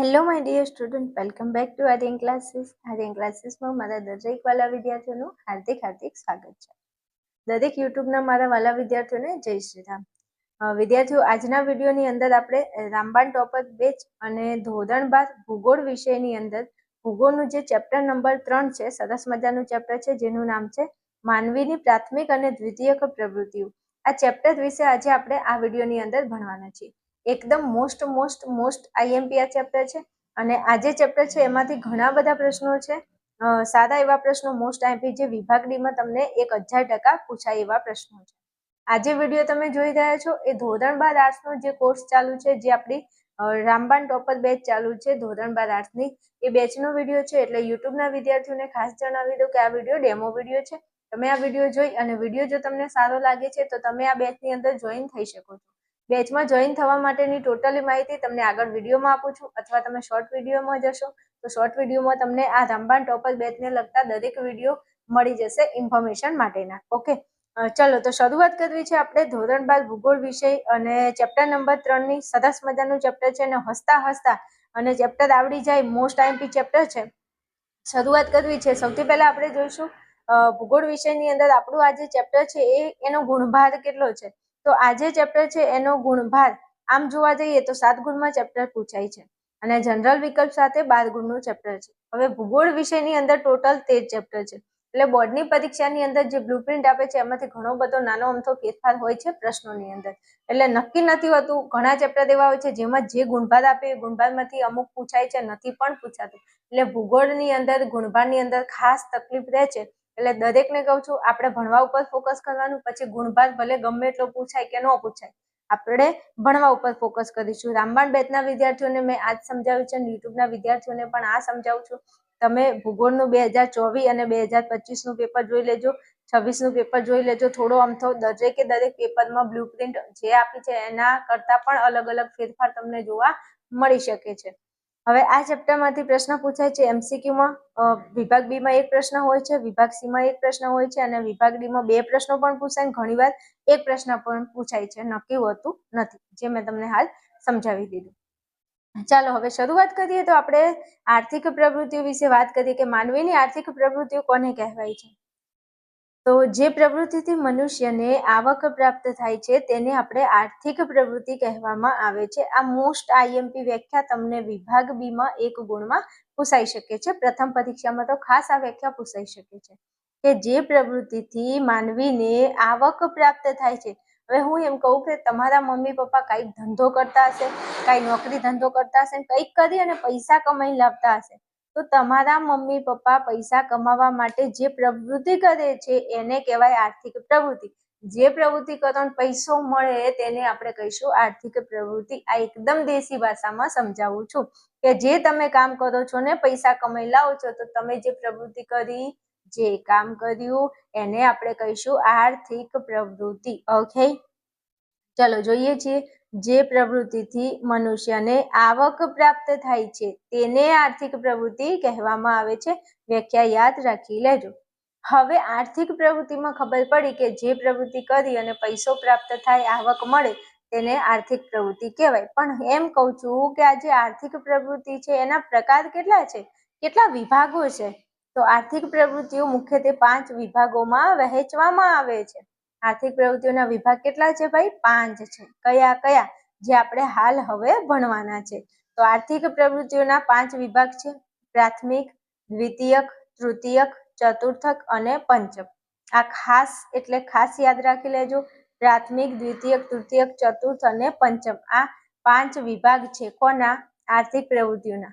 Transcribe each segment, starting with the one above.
Hello my dear student, welcome back to Aryan classes. Aryan ક્લાસીસમાં મારા દરેક વાલા વિદ્યાર્થીઓનું હાર્દિક સ્વાગત છે. દરેક યુટ્યુબના મારા વાલા વિદ્યાર્થીઓને જય શ્રી રામ. વિદ્યાર્થીઓ, આજના વિડીયોની અંદર આપણે રામબાણ ટોપર બેચ અને ધોરણ 12 ભૂગોળ વિષયની અંદર ભૂગોળનું જે ચેપ્ટર નંબર 3 છે, સરસ મજાનું ચેપ્ટર છે જેનું નામ છે માનવીની પ્રાથમિક અને દ્વિતીયક પ્રવૃત્તિઓ. આ ચેપ્ટર વિશે આજે આપણે આ વિડીયોની અંદર ભણવાના છીએ. એકદમ મોસ્ટ આઈએમપી આ ચેપ્ટર છે અને આ જે ચેપ્ટર છે એમાંથી ઘણા બધા પ્રશ્નો છે. સાદા એવા પ્રશ્નો મોસ્ટ આઈએમપી જે વિભાગ ડી માં તમને 1000% પૂછાય એવા પ્રશ્નો છે. આજે વિડીયો તમે જોઈ રહ્યા છો એ ધોરણ 12 આર્ટ્સનો જે કોર્સ ચાલુ છે, જે આપણી રામબાણ ટોપર બેચ ચાલુ છે ધોરણ 12 આર્ટ્સની, એ બેચનો વિડીયો છે. એટલે યુટ્યુબના વિદ્યાર્થીઓને ખાસ જણાવી દઉં કે આ વિડીયો ડેમો વિડીયો છે. તમે આ વિડીયો જોઈ અને વિડીયો જો તમને સારો લાગે છે તો તમે આ બેચની અંદર જોઈન થઈ શકો છો. બેચમાં જોઈન થવા માટેની ટોટલી માહિતી તમને આગળ વિડીયોમાં આપું છું, અથવા તમે શોર્ટ વિડીયોમાં જશો તો શોર્ટ વિડીયોમાં તમને આ રામબાણ ટોપર બેચને લગતા દરેક વિડીયો મળી જશે ઇન્ફોર્મેશન માટેના. ઓકે, ચલો તો શરૂઆત કરવી છે આપણે ધોરણ 12 ભૂગોળ વિષય અને ચેપ્ટર નંબર 3 ની. સરસ મજાનું ચેપ્ટર છે અને હસતા અને ચેપ્ટર આવડી જાય મોસ્ટ આઈએમપી ચેપ્ટર છે. શરૂઆત કરવી છે. સૌથી પહેલા આપણે જોઈશું ભૂગોળ વિષયની અંદર આપણું આ જે ચેપ્ટર છે એનો ગુણભાર કેટલો છે. તો આ જે ચેપ્ટર છે એનો ગુણભાર આમ જોવા જઈએ તો 7 ગુણમાં ચેપ્ટર પૂછાય છે અને જનરલ વિકલ્પ સાથે 12 ગુણનું ચેપ્ટર છે. હવે ભૂગોળ વિષયની અંદર ટોટલ 13 ચેપ્ટર છે. એટલે બોર્ડની પરીક્ષાની અંદર જે બ્લુપ્રિન્ટ આપે છે એમાંથી ઘણો બધો નાનો અમથો ફેરફાર હોય છે પ્રશ્નોની અંદર. એટલે નક્કી નથી હોતું. ઘણા ચેપ્ટર એવા હોય છે જેમાં જે ગુણભાર આપે એ ગુણભારમાંથી અમુક પૂછાય છે, નથી પણ પૂછાતું. એટલે ભૂગોળની અંદર ગુણભારની અંદર ખાસ તકલીફ રહે છે. એટલે દરેકને કહું છું આપણે ભણવા ઉપર ફોકસ કરવાનું. પછી ગુણભાર ભલે ગમે એટલો પૂછાય કે ન પૂછાય, આપણે ભણવા ઉપર ફોકસ કરીશું. રામબાણ બેચના વિદ્યાર્થીઓને મેં આજ સમજાવ્યું છે અને યુટ્યુબના વિદ્યાર્થીઓને પણ આ સમજાવું છું. તમે ભૂગોળનું 2024 અને 2025નું પેપર જોઈ લેજો, 26નું પેપર જોઈ લેજો. થોડો અમથો દરેક પેપરમાં બ્લુપ્રિન્ટ જે આપી છે એના કરતા પણ અલગ ફેરફાર તમને જોવા મળી શકે છે. હવે આ ચેપ્ટરમાંથી પ્રશ્ન પૂછાય છે એમસીક્યુમાં. વિભાગ બી માં એક પ્રશ્ન હોય છે, વિભાગ સી માં એક પ્રશ્ન હોય છે અને વિભાગ ડી માં 2 પ્રશ્નો પણ પૂછાય. ઘણીવાર એક પ્રશ્ન પણ પૂછાય છે, નક્કી હોતું નથી, જે મેં તમને હાલ સમજાવી દીધું. ચાલો હવે શરૂઆત કરીએ તો આપણે આર્થિક પ્રવૃત્તિઓ વિશે વાત કરીએ કે માનવીની આર્થિક પ્રવૃત્તિઓ કોને કહેવાય છે. તો જે પ્રવૃત્તિથી મનુષ્યને આવક પ્રાપ્ત થાય છે તેને આપણે આર્થિક પ્રવૃત્તિ કહેવામાં આવે છે. આ મોસ્ટ આઈએમપી વ્યાખ્યા તમને વિભાગ બી માં 1 ગુણમાં પૂછાઈ શકે છે. પ્રથમ પરીક્ષામાં તો ખાસ આ વ્યાખ્યા પૂછાઈ શકે છે કે જે પ્રવૃત્તિથી માનવીને આવક પ્રાપ્ત થાય છે. હવે હું એમ કહું કે તમારા મમ્મી પપ્પા કંઈક ધંધો કરતા હશે, કઈ નોકરી ધંધો કરતા હશે, કંઈક કરી અને પૈસા કમાઈ લાવતા હશે. તો તમારા મમ્મી પપ્પા પૈસા કમાવા માટે જે પ્રવૃત્તિ કરે છે એને કહેવાય આર્થિક પ્રવૃત્તિ. જે પ્રવૃત્તિ કરવાનો પૈસો મળે તેને આપણે કહીશું આર્થિક પ્રવૃત્તિ. આ એકદમ દેશી ભાષામાં સમજાવું છું કે જે તમે કામ કરો છો ને પૈસા કમાઈ લાવો છો, તો તમે જે પ્રવૃત્તિ કરી, જે કામ કર્યું એને આપણે કહીશું આર્થિક પ્રવૃત્તિ. ઓકે, ચલો જોઈએ છીએ. જે પ્રવૃત્તિથી મનુષ્યને આવક પ્રાપ્ત થાય છે તેને આર્થિક પ્રવૃત્તિ કહેવામાં આવે છે. વ્યાખ્યા યાદ રાખી લેજો. હવે આર્થિક પ્રવૃત્તિમાં ખબર પડી કે જે પ્રવૃત્તિ કરી અને પૈસો પ્રાપ્ત થાય, આવક મળે, તેને આર્થિક પ્રવૃત્તિ કહેવાય. પણ એમ કહું છું કે આ જે આર્થિક પ્રવૃત્તિ છે એના પ્રકાર કેટલા છે, કેટલા વિભાગો છે. તો આર્થિક પ્રવૃત્તિઓ મુખ્યત્વે 5 વિભાગોમાં વહેંચવામાં આવે છે. આર્થિક પ્રવૃત્તિઓના વિભાગ કેટલા છે ભાઈ? 5 છે. કયા? જે આપણે હાલ હવે ભણવાના છે. તો આર્થિક પ્રવૃત્તિઓના 5 વિભાગ છે: પ્રાથમિક, દ્વિતીયક, તૃતીયક, ચતુર્થક અને પંચમ. આ ખાસ યાદ રાખી લેજો. પ્રાથમિક, દ્વિતીયક, તૃતીયક, ચતુર્થ અને પંચમ, આ 5 વિભાગ છે. કોના? આર્થિક પ્રવૃત્તિઓના.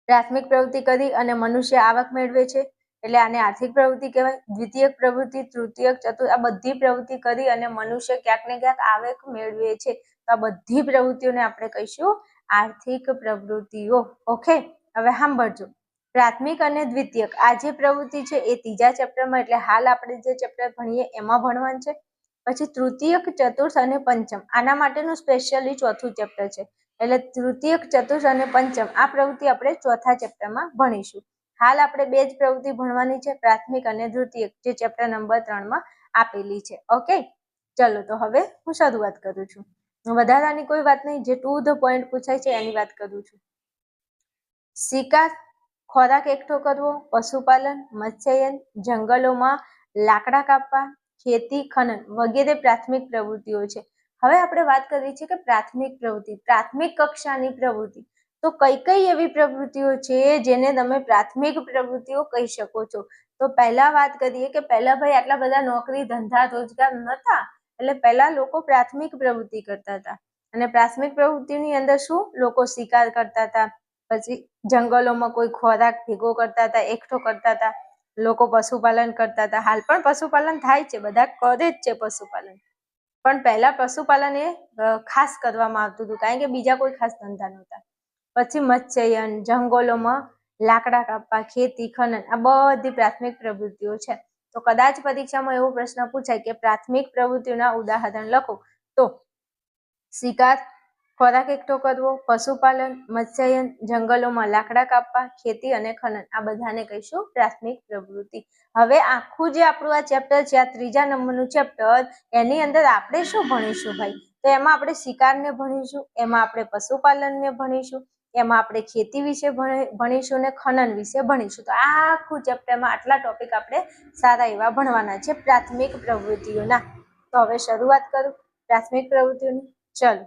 પ્રાથમિક પ્રવૃત્તિ કરી અને મનુષ્ય આવક મેળવે છે એટલે આને આર્થિક પ્રવૃત્તિ કહેવાય. દ્વિતીયક પ્રવૃત્તિ, તૃતીયક, ચતુર્થ, આ બધી પ્રવૃત્તિ કરી અને મનુષ્ય ક્યાંક ને ક્યાંક આવક મેળવે છે. તો આ બધી પ્રવૃત્તિઓને આપણે કહીશું આર્થિક પ્રવૃત્તિઓ. ઓકે, હવે સાંભળજો. પ્રાથમિક અને દ્વિતીયક આ જે પ્રવૃત્તિ છે એ ત્રીજા ચેપ્ટરમાં, એટલે હાલ આપણે જે ચેપ્ટર ભણીએ એમાં ભણવાનું છે. પછી તૃતીયક, ચતુર્થ અને પંચમ, આના માટેનું સ્પેશિયલી ચોથું ચેપ્ટર છે. એટલે તૃતીયક, ચતુર્થ અને પંચમ આ પ્રવૃત્તિ આપણે ચોથા ચેપ્ટરમાં ભણીશું. હાલ આપણે 2 જ પ્રવૃત્તિ ભણવાની છે, પ્રાથમિક અને દ્વિતીયક, જે ચેપ્ટર નંબર 3 માં આપેલી છે. ઓકે, ચલો તો હવે હું શરૂઆત કરું છું. વધારાની કોઈ વાત નહીં, જે ટુ ધ પોઈન્ટ પૂછાય છે એની વાત કરું છું. શિકાર, ખોરાક એકઠો કરવો, પશુપાલન, મત્સ્યયન, જંગલોમાં લાકડા કાપવા, ખેતી, ખનન વગેરે પ્રાથમિક પ્રવૃત્તિઓ છે. હવે આપણે વાત કરવી છે કે પ્રાથમિક પ્રવૃત્તિ, પ્રાથમિક કક્ષાની પ્રવૃત્તિ. તો કઈ કઈ એવી પ્રવૃત્તિઓ છે જેને તમે પ્રાથમિક પ્રવૃત્તિઓ કહી શકો છો? તો પહેલા વાત કરીએ કે પહેલા ભાઈ આટલા બધા નોકરી ધંધા રોજગાર નતા, એટલે પહેલા લોકો પ્રાથમિક પ્રવૃત્તિ કરતા હતા. અને પ્રાથમિક પ્રવૃત્તિની અંદર શું? લોકો શિકાર કરતા હતા, પછી જંગલોમાં કોઈ ખોરાક ભેગો કરતા હતા, એકઠો કરતા હતા, લોકો પશુપાલન કરતા હતા. હાલ પણ પશુપાલન થાય છે, બધા કરે જ છે પશુપાલન, પણ પહેલા પશુપાલન એ ખાસ કરવામાં આવતું હતું, કારણ કે બીજા કોઈ ખાસ ધંધા નહોતા. પછી મત્સ્યયન, જંગલોમાં લાકડા કાપવા, ખેતી, ખનન આ બધી પ્રાથમિક પ્રવૃત્તિઓ છે. તો કદાચ પરીક્ષામાં એવો પ્રશ્ન પૂછાય કે પ્રાથમિક પ્રવૃત્તિઓના ઉદાહરણ લખો, તો શિકાર, ખોરાક એકઠો કરવો, પશુપાલન, મત્સ્યયન, જંગલોમાં લાકડા કાપવા, ખેતી અને ખનન આ બધાને કહીશું પ્રાથમિક પ્રવૃત્તિ. હવે આખું જે આપણું આ ચેપ્ટર છે, આ 3જા નંબરનું ચેપ્ટર, એની અંદર આપણે શું ભણીશું ભાઈ? તો એમાં આપણે શિકારને ભણીશું, એમાં આપણે પશુપાલનને ભણીશું, એમાં આપણે ખેતી વિશે ભણીશું ને ખનન વિશે ભણીશું. તો આ આખું ચેપ્ટરમાં આટલા ટોપિક આપણે સારા એવા ભણવાના છે પ્રાથમિક પ્રવૃત્તિઓના. તો હવે શરૂઆત કરું પ્રાથમિક પ્રવૃત્તિઓની. ચલો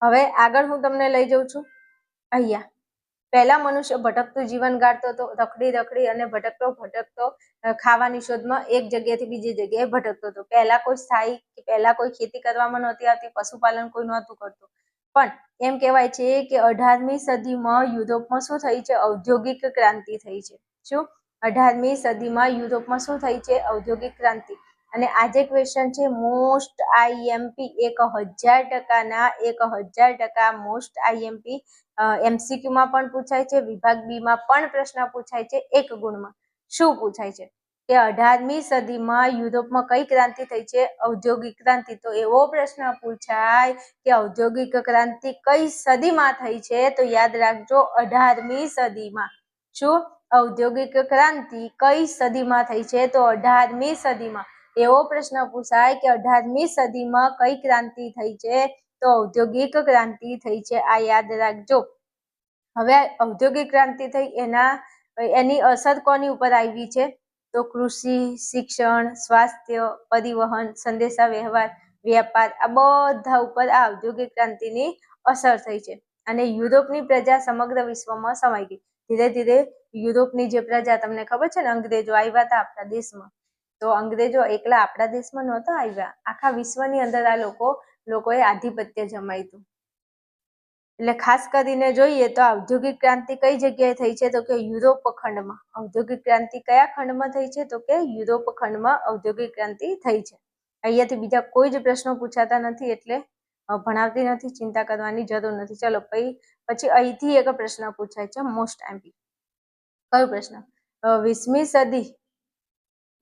હવે આગળ હું તમને લઈ જઉં છું. અહીંયા પહેલા મનુષ્ય ભટકતું જીવન ગાળતો હતો, રખડી રખડી અને ભટકતો ખાવાની શોધમાં એક જગ્યાએથી બીજી જગ્યાએ ભટકતો હતો. પહેલા કોઈ સ્થાયી, પહેલા કોઈ ખેતી કરવામાં નહોતી આવતી, પશુપાલન કોઈ નહોતું કરતું. પણ એમ કહેવાય છે કે 18મી સદીમાં યુરોપમાં શું થઈ છે? ઔદ્યોગિક ક્રાંતિ થઈ છે. શું? 18મી સદીમાં યુરોપમાં શું થઈ છે? ઔદ્યોગિક ક્રાંતિ. અને આજે ક્વેશ્ચન છે most IMP, 1000% most IMP MCQ માં પણ પૂછાય છે, વિભાગ બી માં પણ પ્રશ્ન પૂછાય છે, 1 ગુણમાં. શું પૂછાય છે કે 18મી સદીમાં યુરોપમાં કઈ ક્રાંતિ થઈ છે? ઔદ્યોગિક ક્રાંતિ. તો એવો પ્રશ્ન પૂછાય કે ઔદ્યોગિક ક્રાંતિ કઈ સદીમાં થઈ છે? તો યાદ રાખજો 18મી સદીમાં. શું? ઔદ્યોગિક ક્રાંતિ કઈ સદીમાં થઈ છે? તો 18મી સદીમાં. એવો પ્રશ્ન પૂછાય કે 18મી સદીમાં કઈ ક્રાંતિ થઈ છે? તો ઔદ્યોગિક ક્રાંતિ થઈ છે. આ યાદ રાખજો. હવે ઔદ્યોગિક ક્રાંતિ થઈ એની અસર કોની ઉપર આવી છે? તો કૃષિ, શિક્ષણ, સ્વાસ્થ્ય, પરિવહન, સંદેશા વ્યવહાર, વ્યાપાર આ બધા ઉપર આ ઔદ્યોગિક ક્રાંતિની અસર થઈ છે. અને યુરોપની પ્રજા સમગ્ર વિશ્વમાં સમાઈ ગઈ. ધીરે ધીરે યુરોપની જે પ્રજા, તમને ખબર છે ને અંગ્રેજો આવ્યા હતા આપણા દેશમાં, તો અંગ્રેજો એકલા આપણા દેશમાં નહોતા આવ્યા, આખા વિશ્વની અંદર આ લોકોએ આધિપત્ય જમાવ્યું. એટલે ખાસ કરીને જોઈએ તો ઔદ્યોગિક ક્રાંતિ કઈ જગ્યાએ થઈ છે? તો કે યુરોપ ખંડમાં. ઔદ્યોગિક ક્રાંતિ કયા ખંડમાં થઈ છે? તો કે યુરોપ ખંડમાં ઔદ્યોગિક ક્રાંતિ થઈ છે. અહીંયાથી બીજા કોઈ જ પ્રશ્નો પૂછાતા નથી, એટલે ભણાવતી નથી, ચિંતા કરવાની જરૂર નથી. ચલો પછી અહીંથી એક પ્રશ્ન પૂછાય છે મોસ્ટ આઈએમપી. કયો પ્રશ્ન?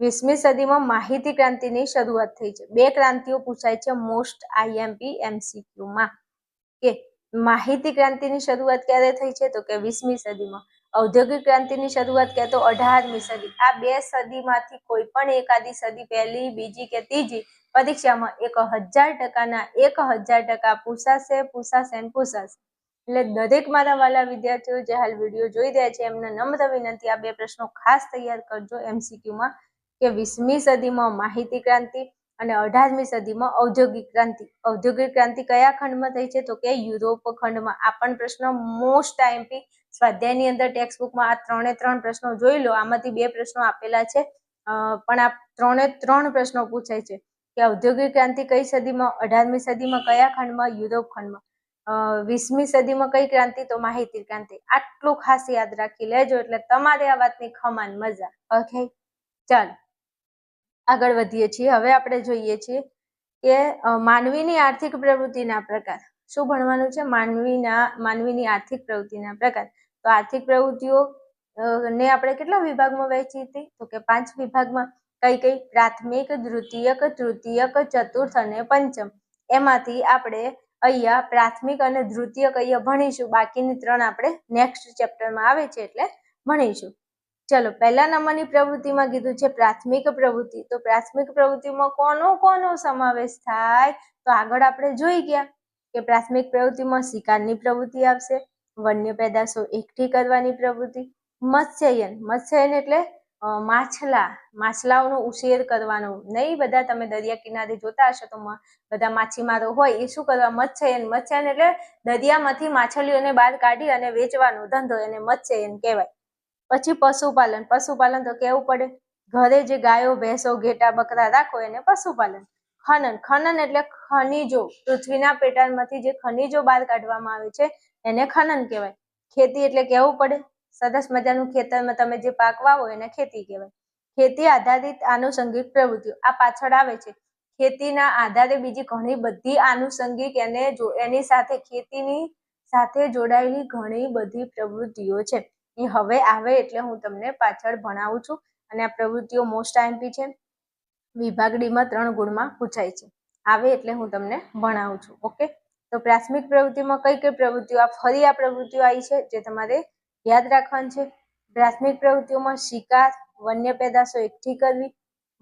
20મી સદીમાં માહિતી ક્રાંતિની શરૂઆત થઈ છે. 2 ક્રાંતિઓ પૂછાય છે મોસ્ટ આઈએમપી MCQ માં. કે માહિતી ક્રાંતિની શરૂઆત ક્યારે થઈ છે? તો કે 20મી સદીમાં. ઔદ્યોગિક ક્રાંતિની શરૂઆત કે તો 18મી સદી. આ 2 સદીમાંથી કોઈ પણ એકાદી સદી, પહેલી, બીજી કે ત્રીજી, પરીક્ષામાં 1000% પૂછાશે. એટલે દરેક મારા વાલા વિદ્યાર્થીઓ જે હાલ વિડીયો જોઈ રહ્યા છે એમને નમ્ર વિનંતી, આ 2 પ્રશ્નો ખાસ તૈયાર કરજો MCQ માં કે 20મી સદીમાં માહિતી ક્રાંતિ અને 18મી સદીમાં ઔદ્યોગિક ક્રાંતિ. ઔદ્યોગિક ક્રાંતિ કયા ખંડમાં થઈ છે? તો કે યુરોપ ખંડમાં. આ પણ પ્રશ્ન મોસ્ટ આઈએમપી સ્વાધ્યાયની અંદર ટેક્સ્ટ બુકમાં આ 3 પ્રશ્નો જોઈ લો. આમાંથી 2 પ્રશ્નો આપેલા છે, પણ આ 3 પ્રશ્નો પૂછાય છે કે ઔદ્યોગિક ક્રાંતિ કઈ સદીમાં? 18મી સદીમાં. કયા ખંડમાં? યુરોપ ખંડમાં. 20મી સદીમાં કઈ ક્રાંતિ? તો માહિતી ક્રાંતિ. આટલું ખાસ યાદ રાખી લેજો એટલે તમારે આ વાતની ખમાન મજા. ઓકે, ચાલો આગળ વધીએ છીએ. હવે આપણે જોઈએ છીએ કે માનવીની આર્થિક પ્રવૃત્તિના પ્રકાર. શું ભણવાનું છે? માનવીની આર્થિક પ્રવૃત્તિના પ્રકાર. તો આર્થિક પ્રવૃત્તિઓ ને આપણે કેટલા વિભાગમાં વહેંચી હતી? તો કે 5 વિભાગમાં. કઈ? પ્રાથમિક, દ્વિતીયક, તૃતીયક, ચતુર્થ અને પંચમ. એમાંથી આપણે અહીંયા પ્રાથમિક અને દ્વિતીયક અહીંયા ભણીશું. બાકીની 3 આપણે નેક્સ્ટ ચેપ્ટરમાં આવે છે એટલે ભણીશું. ચલો, પહેલા નંબરની પ્રવૃત્તિમાં કીધું છે પ્રાથમિક પ્રવૃત્તિ. તો પ્રાથમિક પ્રવૃત્તિમાં કોનો સમાવેશ થાય? તો આગળ આપણે જોઈ ગયા કે પ્રાથમિક પ્રવૃત્તિમાં શિકારની પ્રવૃત્તિ આવશે, વન્ય પેદાશો એકઠી કરવાની પ્રવૃત્તિ. મત્સ્યયન એટલે માછલાઓનો ઉછેર કરવાનો. નહીં બધા તમે દરિયા કિનારે જોતા હશો તો બધા માછીમારો હોય એ શું કરવા? મત્સ્યયન એટલે દરિયામાંથી માછલીઓને બહાર કાઢી અને વેચવાનો ધંધો, એને મત્સ્યયન કહેવાય. પછી પશુપાલન તો કેવું પડે, ઘરે જે ગાયો ભેંસો ઘેટા બકરા રાખો એને પશુપાલન. ખનન એટલે ખનીજો, પૃથ્વીના પેટાળમાંથી જે ખનીજો બહાર કાઢવામાં આવે છે એને ખનન કહેવાય. ખેતી એટલે કેવું પડે, સરસ મજાનું ખેતરમાં તમે જે પાક વાવો એને ખેતી કહેવાય. ખેતી આધારિત આનુષંગિક પ્રવૃત્તિઓ આ પાછળ આવે છે. ખેતીના આધારે બીજી ઘણી બધી આનુષંગિક એની સાથે ખેતીની સાથે જોડાયેલી ઘણી બધી પ્રવૃત્તિઓ છે. એ હવે આવે એટલે હું તમને પાછળ ભણાવું છું. અને આ પ્રવૃત્તિઓ મોસ્ટ આઈએમપી છે. વિભાગ ડીમાં 3 ગુણમાં પૂછાય છે. આવે એટલે હું તમને ભણાવું છું. ઓકે, તો પ્રાથમિક પ્રવૃત્તિમાં કઈ કઈ પ્રવૃત્તિઓ? ફરી આ પ્રવૃત્તિઓ આવી છે જે તમારે યાદ રાખવાની છે. પ્રાથમિક પ્રવૃત્તિઓમાં શિકાર, વન્ય પેદાશો એકઠી કરવી,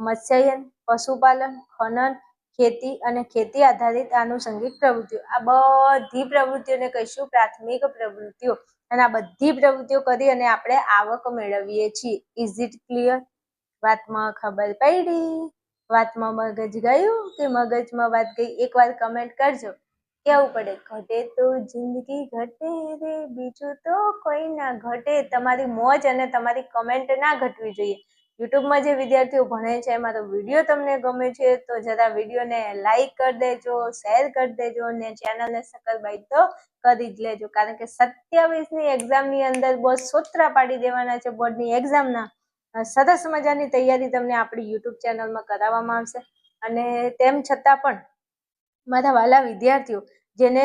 મત્સ્યયન, પશુપાલન, ખનન, ખેતી અને ખેતી આધારિત આનુષંગિક પ્રવૃત્તિઓ. આ બધી પ્રવૃત્તિઓને કહીશું પ્રાથમિક પ્રવૃત્તિઓ. અને આ બધી પ્રવૃત્તિઓ કરી અને આપણે આવક મેળવીએ છીએ. Is it clear? વાતમાં ખબર પડી? વાતમાં મગજ ગયું કે મગજમાં વાત ગઈ? એકવાર કમેન્ટ કરજો. કેવું પડે? ઘટે તો જિંદગી ઘટે રે, બીજું તો કોઈ ના ઘટે. તમારી મોજ અને તમારી કમેન્ટ ના ઘટવી જોઈએ. યુટ્યુબમાં જે વિદ્યાર્થીઓ ભણે છે એમાં તો વિડીયો તમને ગમે છે તો જરા વિડીયોને લાઈક કરી દેજો, શેર કરી દેજો અને ચેનલને સબસ્ક્રાઇબ તો કરી જ લેજો. કારણ કે 27ની એક્ઝામની અંદર બસ સોતરા પાડી દેવાના છે. બોર્ડની એક્ઝામના સરસ મજાની તૈયારી તમને આપણી યુટ્યુબ ચેનલમાં કરાવવામાં આવશે. અને તેમ છતાં પણ મારા વાલા વિદ્યાર્થીઓ જેને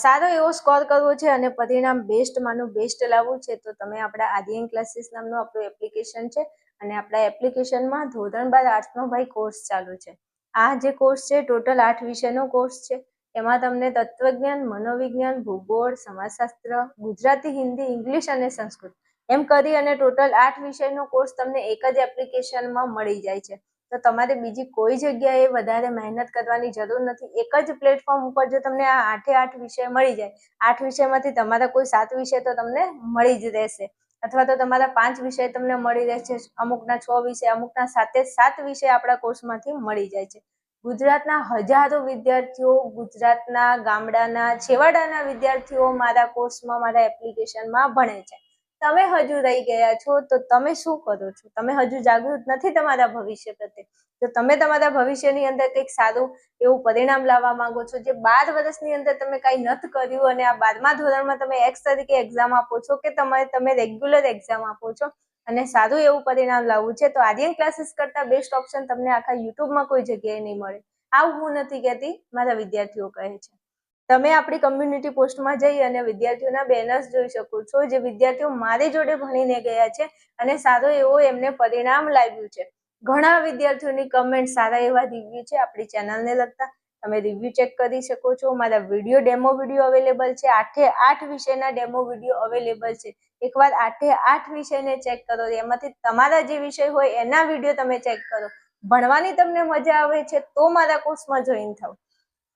સારો એવો સ્કોર કરવો છે અને પરિણામ બેસ્ટમાંનું બેસ્ટ લાવવું છે તો તમે આપણા આદિયન ક્લાસીસ નામનું આપણું એપ્લિકેશન છે અને આપણા એપ્લિકેશનમાં ધોરણ 12 આર્ટ્સનો ભાઈ કોર્સ ચાલુ છે. આ જે કોર્સ છે ટોટલ 8 વિષયનો કોર્સ છે. એમાં તમને તત્વજ્ઞાન, મનોવિજ્ઞાન, ભૂગોળ, સમાજશાસ્ત્ર, ગુજરાતી, હિન્દી, ઇંગ્લિશ અને સંસ્કૃત એમ કરી અને ટોટલ 8 વિષયનો કોર્સ તમને એક જ એપ્લિકેશનમાં મળી જાય છે. તો તમારે બીજી કોઈ જગ્યાએ વધારે મહેનત કરવાની જરૂર નથી. એક જ પ્લેટફોર્મ ઉપર જો તમને આ 8 વિષય મળી જાય, 8 વિષયમાંથી તમારા કોઈ 7 વિષય તો તમને મળી જ રહેશે, અથવા તો તમારા 5 વિષય તમને મળી રહેશે, અમુકના 6 વિષય, અમુકના 7 વિષય આપણા કોર્સમાંથી મળી જાય છે. ગુજરાતના હજારો વિદ્યાર્થીઓ, ગુજરાતના ગામડાના છેવાડાના વિદ્યાર્થીઓ મારા કોર્સમાં, મારા એપ્લિકેશનમાં ભણે છે. તમે હજુ રહી ગયા છો તો તમે શું કરો છો? તમે હજુ જાગૃત નથી તમારા ભવિષ્ય પ્રત્યે. તો તમે તમારા ભવિષ્યની અંદર કંઈક સારું એવું પરિણામ લાવવા માંગો છો, જે 12 વર્ષની અંદર તમે કાંઈ નથી કર્યું અને આ 12મા ધોરણમાં તમે એક્સ તરીકે એક્ઝામ આપો છો કે તમે રેગ્યુલર એક્ઝામ આપો છો અને સારું એવું પરિણામ લાવવું છે તો આર્યન ક્લાસીસ કરતા બેસ્ટ ઓપ્શન તમને આખા યુટ્યુબમાં કોઈ જગ્યાએ નહીં મળે. આવું હું નથી કહેતી, મારા વિદ્યાર્થીઓ કહે છે. તમે આપણી કમ્યુનિટી પોસ્ટમાં જઈ અને વિદ્યાર્થીઓના બેનર્સ જોઈ શકો છો, જે વિદ્યાર્થીઓ મારી જોડે ભણીને ગયા છે અને સારો એવો એમને પરિણામ લાવ્યું છે. ઘણા વિદ્યાર્થીઓની કમેન્ટ, સારા એવા રિવ્યુ છે આપણી ચેનલને લગતા. તમે રિવ્યુ ચેક કરી શકો છો. મારા ડેમો વિડીયો અવેલેબલ છે. 8 વિષયના ડેમો વિડીયો અવેલેબલ છે. એકવાર 8 વિષયને ચેક કરો. એમાંથી તમારા જે વિષય હોય એના વિડીયો તમે ચેક કરો. ભણવાની તમને મજા આવે છે તો મારા કોર્સમાં જોઈન થાવ,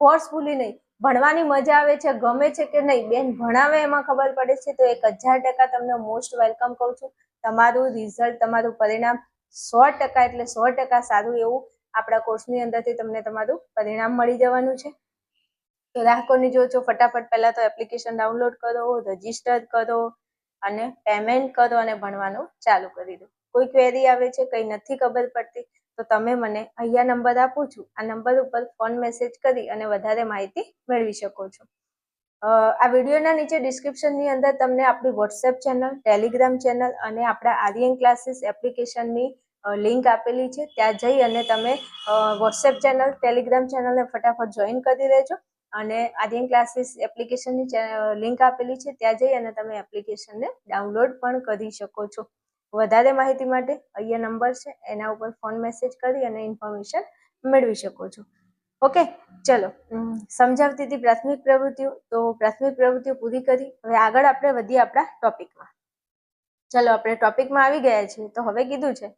ફોર્સફુલી નહીં. ભણવાની મજા આવે છે, ગમે છે કે નહીં, બેન ભણાવે એમાં ખબર પડે છે તો 1000% તમને મોસ્ટ વેલકમ કહું છું. તમારું રિઝલ્ટ, તમારું પરિણામ 100% એટલે 100% સારું એવું આપણા કોર્સની અંદરથી તમને તમારું પરિણામ મળી જવાનું છે. તો રાહ કોની જો છો? ફટાફટ પહેલા તો એપ્લિકેશન ડાઉનલોડ કરો, રજીસ્ટર કરો અને પેમેન્ટ કરો અને ભણવાનું ચાલુ કરી દો. કોઈ ક્વેરી આવે છે, કંઈ નથી ખબર પડતી તો તમે મને અહીંયા નંબર આપું છું, આ નંબર ઉપર ફોન મેસેજ કરી અને વધારે માહિતી મેળવી શકો છો. આ વિડીયોના નીચે ડિસ્ક્રિપ્શનની અંદર તમને આપણી વોટ્સએપ ચેનલ, ટેલિગ્રામ ચેનલ અને આપણા આર્યન ક્લાસીસ એપ્લિકેશનની લિંક આપેલી છે. ત્યાં જઈ અને તમે વોટ્સએપ ચેનલ, ટેલિગ્રામ ચેનલને ફટાફટ જોઈન કરી દેજો અને આર્યન ક્લાસીસ એપ્લિકેશનની લિંક આપેલી છે ત્યાં જઈ અને તમે એપ્લિકેશનને ડાઉનલોડ પણ કરી શકો છો. વધારે માહિતી માટે અહીંયા નંબર છે, એના ઉપર ફોન મેસેજ કરી અને ઇન્ફોર્મેશન મેળવી શકો છો. ઓકે, ચલો સમજાવતી હતી પ્રાથમિક પ્રવૃત્તિઓ. તો પ્રાથમિક પ્રવૃત્તિઓ પૂરી કરી. હવે આગળ આપણે વધીએ આપણા ટોપિકમાં. ચલો આપણે ટોપિકમાં આવી ગયા છીએ. તો હવે કીધું છે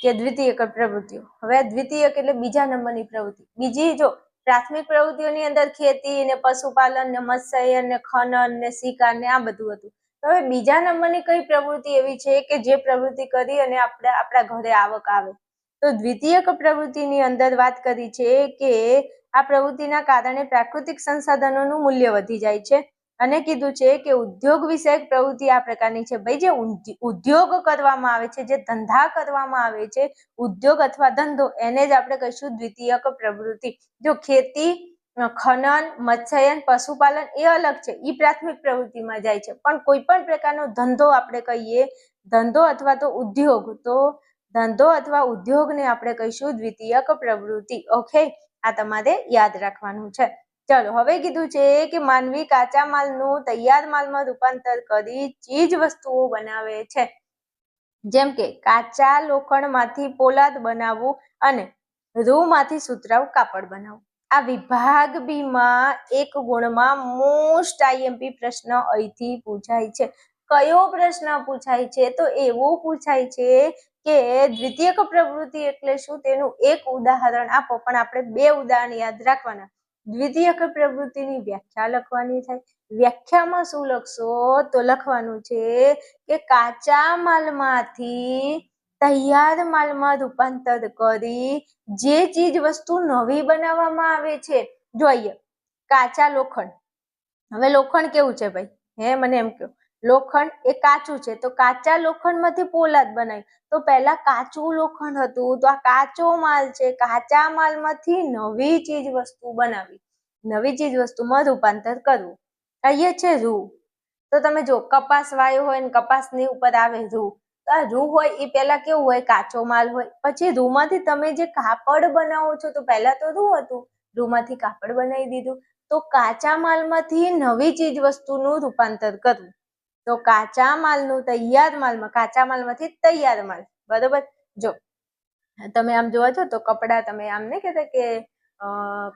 કે દ્વિતીયક પ્રવૃત્તિઓ. હવે દ્વિતીયક એટલે બીજા નંબરની પ્રવૃત્તિ. બીજી જો પ્રાથમિક પ્રવૃત્તિઓની અંદર ખેતી ને પશુપાલન ને મત્સ્ય ને ખનન ને શિકાર ને આ બધું હતું. તો હવે બીજા નંબરની કઈ પ્રવૃત્તિ એવી છે કે જે પ્રવૃત્તિ કરી અને આપણા ઘરે આવક આવે? તો દ્વિતીયક પ્રવૃત્તિની અંદર વાત કરી છે કે આ પ્રવૃત્તિના કારણે પ્રાકૃતિક સંસાધનોનું મૂલ્ય વધી જાય છે અને કીધું છે કે ઉદ્યોગ વિષયક પ્રવૃત્તિ આ પ્રકારની છે. ભાઈ, જે ઉદ્યોગ કરવામાં આવે છે, જે ધંધા કરવામાં આવે છે, ઉદ્યોગ અથવા ધંધો, એને જ આપણે કહીશું દ્વિતીયક પ્રવૃત્તિ. જો ખેતી, ખનન, મત્સ્યન, પશુપાલન એ અલગ છે, એ પ્રાથમિક પ્રવૃત્તિમાં જાય છે. પણ કોઈ પણ પ્રકારનો ધંધો આપણે કહીએ, ધંધો અથવા તો ઉદ્યોગ, તો ધંધો અથવા ઉદ્યોગને આપણે કહીશું દ્વિતીયક પ્રવૃત્તિ. ઓકે, આ તમારે યાદ રાખવાનું છે. ચલો, હવે કીધું છે કે માનવી કાચા માલનું તૈયાર માલમાં રૂપાંતર કરી ચીજ વસ્તુઓ બનાવે છે. જેમ કે કાચા લોખંડમાંથી પોલાદ બનાવવું અને રૂમાંથી સુતરાઉ કાપડ બનાવવું. આ વિભાગ બી માં એક ગુણમાં મોસ્ટ IMP પ્રશ્ન અહીંથી પૂછાય છે. કયો પ્રશ્ન પૂછાય છે? તો એવું પૂછાય છે કે દ્વિતીયક પ્રવૃત્તિ એટલે શું, તેનું એક ઉદાહરણ આપો. પણ આપણે 2 ઉદાહરણ યાદ રાખવાના. દ્વિતીયક પ્રવૃત્તિની વ્યાખ્યા લખવાની થાય. વ્યાખ્યામાં શું લખશો? તો લખવાનું છે કે કાચા માલમાંથી તૈયાર માલમાં રૂપાંતર કરી જે ચીજ વસ્તુ નવી બનાવવામાં આવે છે. જોઈએ, કાચા લોખંડ. હવે લોખંડ કેવું છે ભાઈ? મને એમ કહો, લોખંડ એ કાચું છે, તો કાચા લોખંડમાંથી પોલાદ બનાવી. તો પહેલા કાચું લોખંડ હતું, તો આ કાચો માલ છે. કાચા માલમાંથી નવી ચીજ વસ્તુ બનાવી, નવી ચીજ વસ્તુમાં રૂપાંતર કરવું. અહીંયા છે રૂ. તો તમે જો કપાસ વાયો હોય ને કપાસની ઉપર આવે રૂ, તો આ રૂ હોય એ પહેલા કેવું હોય? કાચો માલ હોય. પછી રૂમાંથી તમે જે કાપડ બનાવો છો, તો પહેલા તો રૂ હતું, રૂમાંથી કાપડ બનાવી દીધું. તો કાચા માલમાંથી નવી ચીજ વસ્તુનું રૂપાંતર કરવું. તો કાચા માલનું તૈયાર માલમાં, કાચા માલમાંથી તૈયાર માલ, બરોબર. જો તમે આમ જોવા છો તો કપડા, તમે આમ નહીં કહેતા કે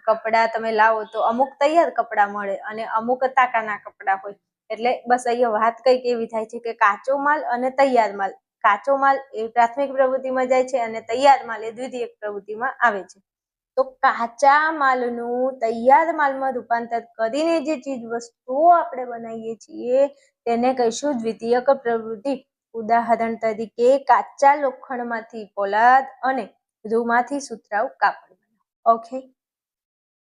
કપડા તમે લાવો તો અમુક તૈયાર કપડા મળે અને અમુક તાકાના કપડા હોય. એટલે બસ અહીંયા વાત કઈક એવી થાય છે કે કાચો માલ અને તૈયાર માલ. કાચો માલ એ પ્રાથમિક પ્રવૃત્તિમાં જાય છે અને તૈયાર માલ એ દ્વિતીયક પ્રવૃત્તિમાં આવે છે. તો કાચા માલનું તૈયાર માલમાં રૂપાંતર કરીને જે ચીજ વસ્તુઓ આપણે બનાવીએ છીએ તેને કહીશું દ્વિતીયક પ્રવૃત્તિ. ઉદાહરણ તરીકે કાચા લોખંડમાંથી પોલાદ અને રૂમાંથી સુતરાઉ કાપડ. ઓકે,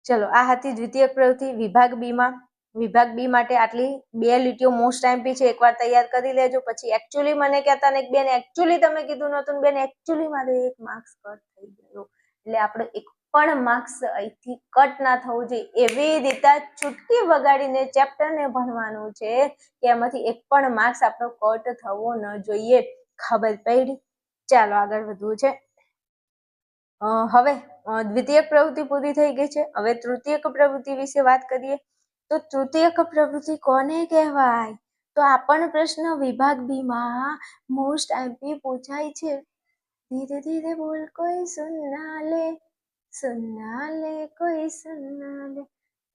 ચલો, આ હતી દ્વિતીયક પ્રવૃત્તિ. વિભાગ બી માં, વિભાગ બી માટે આટલી 2 લીટીઓ મોસ્ટ IMP છે. એકવાર તૈયાર કરી લેજો. પછી એકચ્યુઅલી મને કહેતા ને બેન એકચ્યુઅલી તમે કીધું નતું બેન, એકચ્યુઅલી મારે 1 માર્ક્સ કટ થઈ ગયો. એટલે આપણે 1 પણ માર્ક્સ અહીંથી કટ ના થવું જોઈએ. એવી રીતે ચૂટકી વગાડીને ચેપ્ટરને ભણવાનું છે કે એમાંથી 1 પણ માર્ક્સ આપણો કટ થવો ન જોઈએ. ખબર પડી? ચાલો આગળ વધવું છે. હવે દ્વિતીયક પ્રવૃત્તિ પૂરી થઈ ગઈ છે. હવે તૃતીયક પ્રવૃત્તિ વિશે વાત કરીએ. તો તૃતીયક પ્રવૃત્તિ કોને કહેવાય? તો આ પણ પ્રશ્ન વિભાગ બી માં મોસ્ટ IMP પૂછાય છે. ધીરે ધીરે બોલ કોઈ સુનના લે, સુનના લે કોઈ સુનના લે.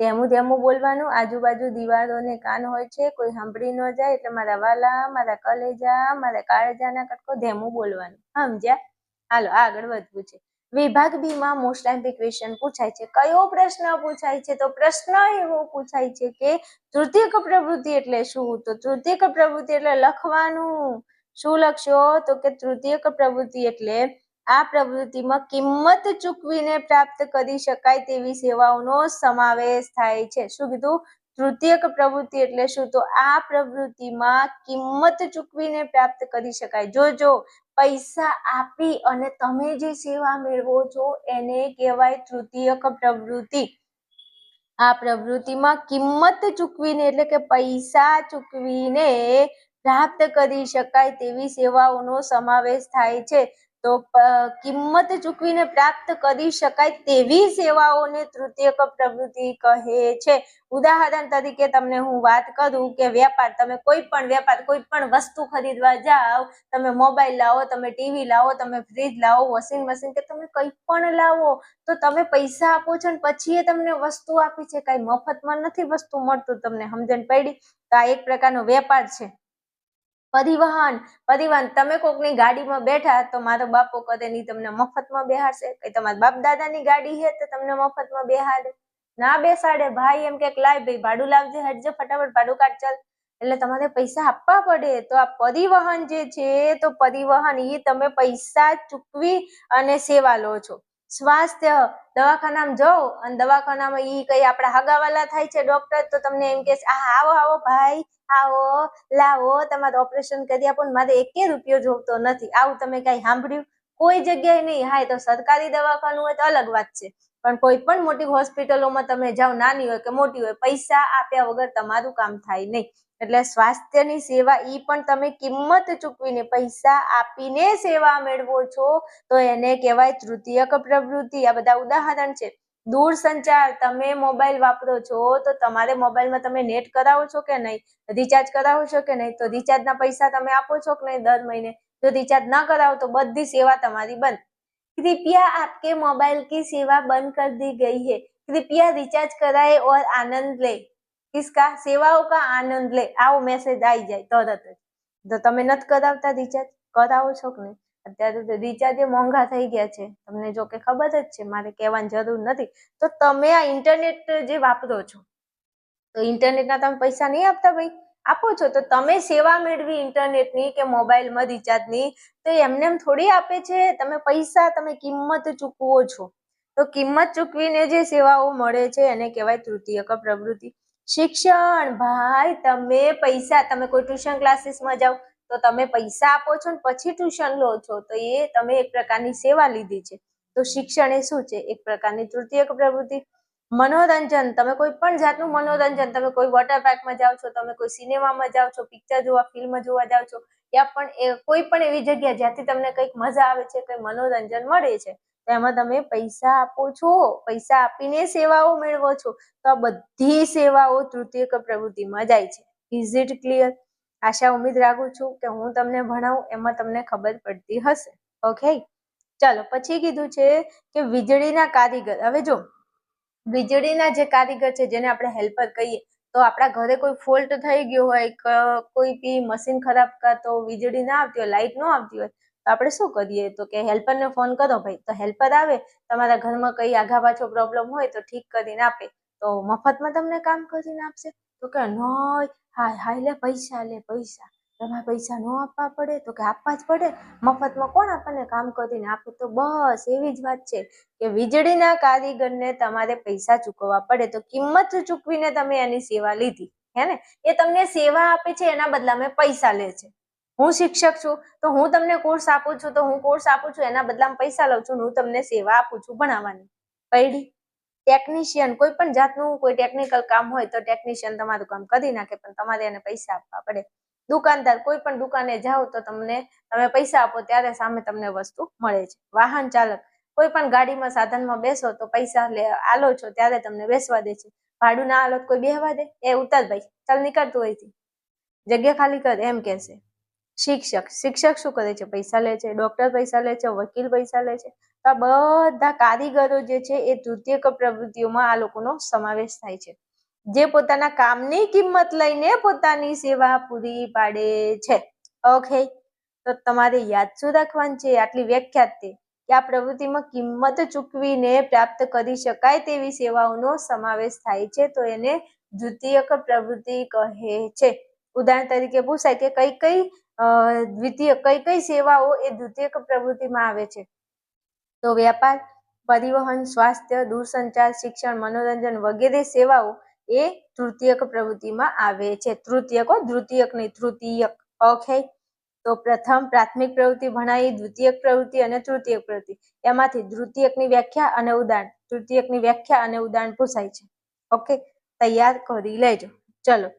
ધેમું બોલવાનું. આજુબાજુ દિવાળોને કાન હોય છે, કોઈ સાંભળી ન જાય. એટલે મારા વાલા, મારા કલેજા, મારા કાળજાના કટકો ધેમું બોલવાનું. સમજ્યા? હાલો આગળ વધવું છે. વિભાગ બી માં મોસ્ટ IMP ક્વેશ્ચન પૂછાય છે. કયો પ્રશ્ન પૂછાય છે? તો પ્રશ્ન એવો પૂછાય છે કે તૃતીયક પ્રવૃત્તિ એટલે શું? તો તૃતીયક પ્રવૃત્તિ એટલે લખવાનું. શું લખશો? તો કે તૃતીયક પ્રવૃત્તિ એટલે આ પ્રવૃત્તિમાં કિંમત ચૂકવીને પ્રાપ્ત કરી શકાય તેવી સેવાઓનો સમાવેશ થાય છે. શું કીધું? તૃતીયક પ્રવૃત્તિ એટલે શું? તો આ પ્રવૃત્તિમાં કિંમત ચૂકવીને પ્રાપ્ત કરી શકાય. જો પૈસા આપી અને તમે જે સેવા મેળવો છો એને કહેવાય તૃતીયક પ્રવૃત્તિ. આ પ્રવૃત્તિમાં કિંમત ચૂકવીને એટલે કે પૈસા ચૂકવીને પ્રાપ્ત કરી શકાય તેવી સેવાઓનો સમાવેશ થાય છે. તો કિંમત ચૂકવીને પ્રાપ્ત કરી શકાય તેવી સેવાઓને તૃતીયક પ્રવૃત્તિ કહે છે. ઉદાહરણ તરીકે તમને હું વાત કરું કે વેપાર, તમે કોઈ પણ વેપાર, કોઈ પણ વસ્તુ ખરીદવા જાઓ, તમે મોબાઈલ લાવો, તમે ટીવી લાવો, તમે ફ્રીજ લાવો, વોશિંગ મશીન, કે તમે કંઈ પણ લાવો તો તમે પૈસા આપો છો ને પછી એ તમને વસ્તુ આપી છે. કઈ મફતમાં નથી વસ્તુ મળતું. તમને સમજણ પડી? તો આ એક પ્રકારનો વેપાર છે. પરિવહન પરિવહન તમે કોકની ગાડીમાં બેઠા તો મારો બાપો કદે નહીં તમને મફતમાં બેહાડશે, કઈ તમારા બાપ દાદાની ગાડી છે તો તમને મફતમાં બેહાડે ના બેસાડે. ભાઈ એમ કે લાય ભાઈ ભાડું લાવજે, હટજે ફટાફટ ભાડું કાઢ ચાલ, એટલે તમારે પૈસા આપવા પડે. તો આ પરિવહન જે છે તો પરિવહન એ તમે પૈસા ચૂકવી અને સેવા લો છો. સ્વાસ્થ્ય દવાખાનામાં જાઓ અને દવાખાનામાં ઈ કઈ આપણા હગાવાલા થાય છે ડોક્ટર, તો તમને એમ કે આવો આવો ભાઈ આવો લાવો તમારે ઓપરેશન કરી આપો, મારે 1 રૂપિયો જોતો નથી. આવું તમે કઈ સાંભળ્યું? કોઈ જગ્યાએ નહીં. હા, તો સરકારી દવાખાનું હોય તો અલગ વાત છે, પણ કોઈ પણ મોટી હોસ્પિટલોમાં તમે જાઓ, નાની હોય કે મોટી હોય, પૈસા આપ્યા વગર તમારું કામ થાય નહીં. એટલે સ્વાસ્થ્યની સેવા ઈ પણ તમે કિંમત ચૂકવીને પૈસા આપીને સેવા મેળવો છો તો એને કહેવાય તૃતીયક પ્રવૃત્તિ. આ બધા ઉદાહરણ છે. દૂરસંચાર, તમે મોબાઈલ વાપરો છો તો તમારે મોબાઈલમાં તમે નેટ કરાવો છો કે નહીં, રિચાર્જ કરાવો છો કે નહીં, તો રિચાર્જના પૈસા તમે આપો છો કે નહીં દર મહિને? જો રિચાર્જ ના કરાવો તો બધી સેવા તમારી બંધ. कृपया आपके मोबाइल की सेवा बंद कर दी गई है, कृपया रिचार्ज कराए और आनंद ले, किसका? सेवाओं का आनंद ले, આવો મેસેજ આવી જાય તરત જ. તો તમે નથી કરાવતા રિચાર્જ, કરાવો છો કે નહીં? અત્યારે તો રિચાર્જ મોંઘા થઈ ગયા છે, તમને જો કે ખબર જ છે, મારે કહેવાની જરૂર નથી. તો તમે આ ઇન્ટરનેટ જે વાપરો છો તો ઇન્ટરનેટના તમે પૈસા નહીં આપતા ભાઈ, આપો છો તો તમે સેવા મેળવી ઇન્ટરનેટની કે મોબાઈલમાં રિચાર્જની, તો એમને એમ થોડી આપે છે. તમે પૈસા, તમે કિંમત ચૂકવો છો. તો કિંમત ચૂકવીને જે સેવાઓ મળે છે એને કહેવાય તૃતીયક પ્રવૃત્તિ. શિક્ષણ, ભાઈ તમે પૈસા, તમે કોઈ ટ્યુશન ક્લાસીસમાં જાઓ તો તમે પૈસા આપો છો ને પછી ટ્યુશન લો છો, તો એ તમે એક પ્રકારની સેવા લીધી છે. તો શિક્ષણ એ શું છે? એક પ્રકારની તૃતીયક પ્રવૃત્તિ. મનોરંજન, તમે કોઈ પણ જાતનું મનોરંજન, તમે કોઈ વોટર પાર્કમાં જાઓ છો, તમે કોઈ સિનેમામાં જાઓ છો, પિક્ચર જોવા, ફિલ્મ જોવા જાઓ છો, યા પણ કોઈ પણ એવી જગ્યા જ્યાંથી તમને કંઈક મજા આવે છે, કંઈ મનોરંજન મળે છે, તેમાં તમે પૈસા આપો છો, પૈસા આપીને સેવાઓ મેળવો છો. તો આ બધી સેવાઓ તૃતીયક પ્રવૃત્તિમાં જાય છે. Is it clear? આશા ઉમ્મીદ રાખું છું કે હું તમને ભણાવું એમાં તમને ખબર પડતી હશે. ઓકે, ચાલો પછી કીધું છે કે વીજળીના કારીગર. હવે જો વીજળીના જે કારીગર છે જેને આપણે હેલ્પર કહીએ, તો આપણા ઘરે કોઈ ફોલ્ટ થઈ ગયો હોય, કોઈ બી મશીન ખરાબ, તો વીજળી ના આવતી હોય, લાઇટ ન આવતી હોય, તો આપણે શું કરીએ? તો કે હેલ્પરને ફોન કરો ભાઈ, તો હેલ્પર આવે, તમારા ઘરમાં કઈ આઘા પાછો પ્રોબ્લેમ હોય તો ઠીક કરીને આપે. તો મફતમાં તમને કામ કરીને આપશે? તો કે નહીં, હાય હાય લે પૈસા, લે પૈસા, તમારે પૈસા ન આપવા પડે? તો કે આપવા જ પડે, મફતમાં કોણ આપણને કામ કરીને આપે? તો બસ એવી જ વાત છે કે વીજળીના કારીગરને તમારે પૈસા ચૂકવવા પડે. તો કિંમત ચૂકવીને તમે એની સેવા લીધી, હે ને? એ તમને સેવા આપે છે, એના બદલામાં પૈસા લે છે. હું શિક્ષક છું તો હું તમને કોર્સ આપું છું, તો હું કોર્સ આપું છું, એના બદલામાં પૈસા લઉં છું, હું તમને સેવા આપું છું ભણાવવાની. પૈડી. ટેકનિશિયન, કોઈ પણ જાતનું કોઈ ટેકનિકલ કામ હોય તો ટેકનિશિયન તમારું કામ કરી નાખે, પણ તમારે એને પૈસા આપવા પડે. દુકાનદાર, કોઈ પણ દુકાને જાઓ તો તમે પૈસા આપો ત્યારે સામે તમને વસ્તુ મળે છે. વાહન ચાલક, કોઈ પણ ગાડીમાં સાધનમાં બેસો તો પૈસા આલો છો ત્યારે તમને બેસવા દે છે. ભાડું ના આલો કોઈ બેહવા દે? એ ઉતર ભાઈ, ચાલ નીકળતું હોયથી, જગ્યા ખાલી કર, એમ કહેશે. શિક્ષક, શિક્ષક શું કરે છે? પૈસા લે છે. ડોક્ટર પૈસા લે છે, વકીલ પૈસા લે છે. તો આ બધા કારીગરો જે છે એ તૃતીયક પ્રવૃત્તિઓમાં આ લોકોનો સમાવેશ થાય છે, જે પોતાના કામની કિંમત લઈને પોતાની સેવા પૂરી પાડે છે. ઓકે, તો તમારે યાદ શું રાખવાનું છે? આટલી વ્યાખ્યા તે કે આ પ્રવૃત્તિમાં કિંમત ચૂકવીને પ્રાપ્ત કરી શકાય તેવી સેવાઓનો સમાવેશ થાય છે, તો એને દ્વિતીયક પ્રવૃત્તિ કહે છે. ઉદાહરણ તરીકે પૂછાય કે કઈ કઈ સેવાઓ એ દ્વિતીયક પ્રવૃત્તિમાં આવે છે? તો વ્યાપાર, પરિવહન, સ્વાસ્થ્ય, દૂરસંચાર, શિક્ષણ, મનોરંજન વગેરે સેવાઓ એ તૃતીયક પ્રવૃત્તિમાં આવે છે. તૃતીયક, દ્વિતીયક નહીં, તૃતીયક. ઓકે, તો પ્રથમ પ્રાથમિક પ્રવૃત્તિ ભણાવી, દ્વિતીયક પ્રવૃત્તિ અને તૃતીયક પ્રવૃત્તિ. એમાંથી તૃતીયકની વ્યાખ્યા અને ઉદાહરણ, તૃતીયકની વ્યાખ્યા અને ઉદાહરણ પૂછાય છે. ઓકે, તૈયાર કરી લેજો. ચલો,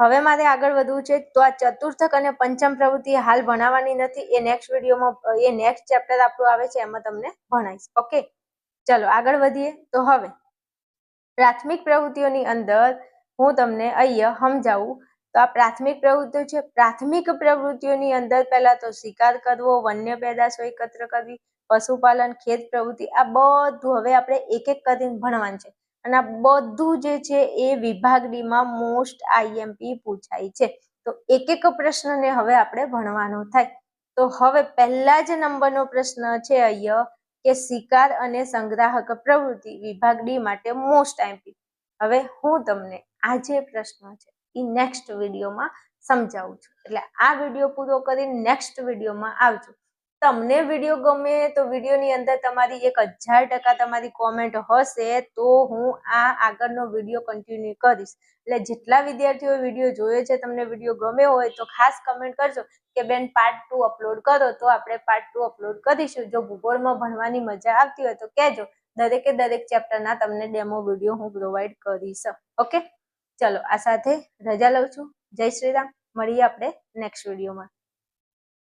હવે મારે આગળ વધવું છે. તો આ ચતુર્થક અને પંચમ પ્રવૃત્તિ હાલ ભણાવવાની નથી, એ નેક્સ્ટ વિડીયોમાં, એ નેક્સ્ટ ચેપ્ટર આપણું આવે છે એમાં તમને ભણાવીશ. ઓકે, ચલો આગળ વધીએ. તો હવે પ્રાથમિક પ્રવૃત્તિઓની અંદર હું તમને અહીંયા સમજાવું. તો આ પ્રાથમિક પ્રવૃત્તિઓ છે. પ્રાથમિક પ્રવૃત્તિઓની અંદર પહેલા તો શિકાર કરવો, વન્ય પેદાશો એકત્ર કરવી, પશુપાલન, ખેત પ્રવૃત્તિ, આ બધું હવે આપણે એક એક કરીને ભણવાનું છે. અને આ બધું જે છે એ વિભાગ ડી માં મોસ્ટ IMP પૂછાય છે. તો એક એક પ્રશ્નને હવે આપણે ભણવાનો થાય. તો હવે પહેલા જ નંબરનો પ્રશ્ન છે અહીંયા કે શિકાર અને સંગ્રાહક પ્રવૃત્તિ વિભાગ ડી માટે મોસ્ટ આઈમ્પી. હવે હું તમને આ જે પ્રશ્ન છે એ નેક્સ્ટ વિડીયોમાં સમજાવું છું. એટલે આ વિડીયો પૂરો કરીને નેક્સ્ટ વિડીયોમાં આવજો. તમને વિડીયો ગમે તો વિડીયોની અંદર તમારી 1000% તમારી કોમેન્ટ હશે તો હું આ આગળનો વિડીયો કન્ટિન્યુ કરીશ. એટલે જેટલા વિદ્યાર્થીઓ વિડીયો જોયો છે તમને વિડીયો ગમ્યો હોય તો ખાસ કમેન્ટ કરજો કે બેન પાર્ટ 2 અપલોડ કરો, તો આપણે પાર્ટ 2 અપલોડ કરીશું. જો ભૂગોળમાં ભણવાની મજા આવતી હોય તો કહેજો. દરેકે દરેક ચેપ્ટરના તમને ડેમો વિડીયો હું પ્રોવાઈડ કરીશ. ઓકે, ચલો આ સાથે રજા લઉં છું. જય શ્રી રામ. મળીએ આપણે નેક્સ્ટ વિડીયોમાં.